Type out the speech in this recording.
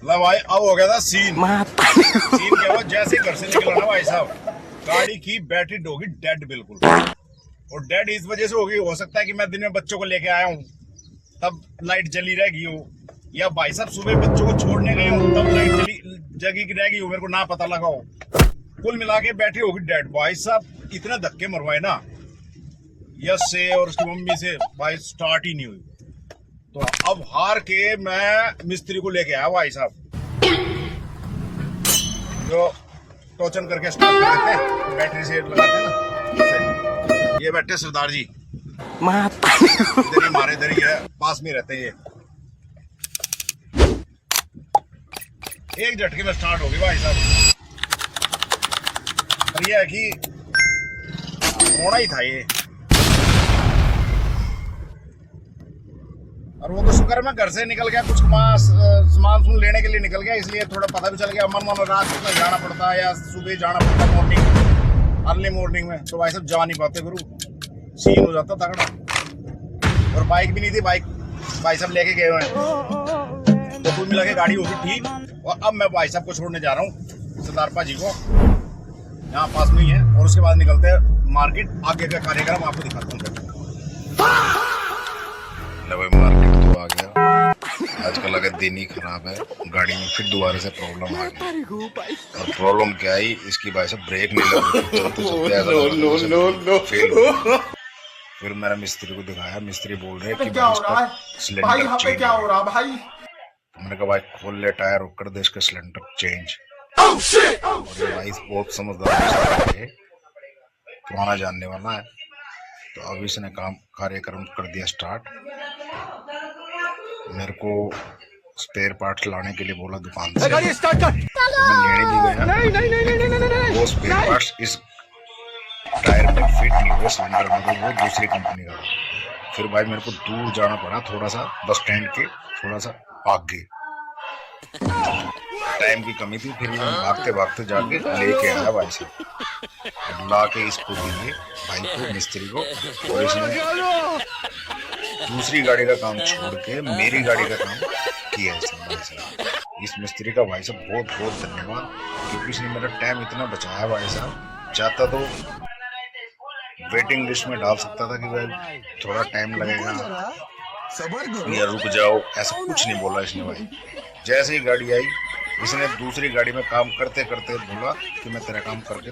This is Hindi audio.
ला भाई अब हो गया था सीन सीन क्या हुआ, जैसे ही घर से निकला ना भाई साहब, गाड़ी की बैटरी होगी डेड बिल्कुल। और डेड इस वजह से होगी, हो सकता है कि मैं दिन में बच्चों को लेके आया हूँ तब लाइट जली रहेगी हो, या भाई साहब सुबह बच्चों को छोड़ने गए हूँ तब लाइट जगी की रहेगी हो, मेरे को ना पता लगा हो। कुल मिला के बैटरी होगी डेड। भाई साहब इतने धक्के मरवाए ना यस से और उसकी मम्मी से, भाई स्टार्ट ही नहीं हुई। तो अब हार के मैं मिस्त्री को लेके आया भाई साहब, जो टोचन करके स्टार्ट कर देते हैं, बैटरी से लगाते हैं ना। ये बैठे सरदार जी, इधर ही हमारे इधर ही है, पास में रहते हैं ये। एक झटके में स्टार्ट होगी भाई साहब। और ये है कि होना ही था ये। और वो तो शुक्र मैं घर से निकल गया, कुछ सामान सुन लेने के लिए निकल गया, इसलिए थोड़ा पता भी चल गया। मन रात में जाना पड़ता है या सुबह जाना पड़ता है मॉर्निंग, अर्ली मॉर्निंग में, तो भाई साहब जा नहीं पाते, गुरु सीन हो जाता तगड़ा। और बाइक भी नहीं थी, बाइक भाई साहब लेके गए हुए हैं। तो कुल मिला के गाड़ी होगी ठीक। और अब मैं भाई साहब को छोड़ने जा रहा हूँ सरदार पाजी को, यहाँ पास में ही है। और उसके बाद निकलते हैं मार्केट, आगे का कार्यक्रम आपको दिखाता हूँ। मार्केट तो आ गया, आजकल अगर दिन ही खराब है, गाड़ी में फिर दोबारा से प्रॉब्लम आ गई। और प्रॉब्लम क्या आई, इसकी भाई साहब ब्रेक नहीं लग रही। फिर मैंने मिस्त्री को दिखाया, मिस्त्री बोल रहे कि भाई इसका सिलेंडर चेंज। क्या हो रहा भाई? मैंने कहा भाई खोल ले टायर और कर दे इसका सिलेंडर चेंज। और ये भाई बहुत समझदार है, पुराना जानने वाला है। तो अब इसने कार्यक्रम कर दिया स्टार्ट। मेरे को स्पेयर पार्ट्स लाने के लिए बोला दुकान से, मैं लेने भी गया। वो स्पेयर पार्ट्स इस टायर में फिट नहीं हुए सिलेंडर में, तो वो दूसरी कंपनी का। फिर भाई मेरे को दूर जाना पड़ा, थोड़ा सा बस स्टैंड के थोड़ा सा आगे, टाइम की कमी थी। फिर मैं भागते भागते जाके लेके आया भाई साहब, ला के इसको दिए भाई को, मिस्त्री को। और इसने दूसरी गाड़ी का काम छोड़ के मेरी गाड़ी का काम किया है भाई साहब। इस मिस्त्री का भाई साहब बहुत बहुत धन्यवाद, क्योंकि इसने मेरा टाइम इतना बचाया भाई साहब। चाहता तो वेटिंग लिस्ट में डाल सकता था कि भाई थोड़ा टाइम लगेगा या रुक जाओ, ऐसा कुछ नहीं बोला इसने भाई। जैसे ही गाड़ी आई, इसने दूसरी गाड़ी में काम करते करते बोला कि मैं तेरा काम करके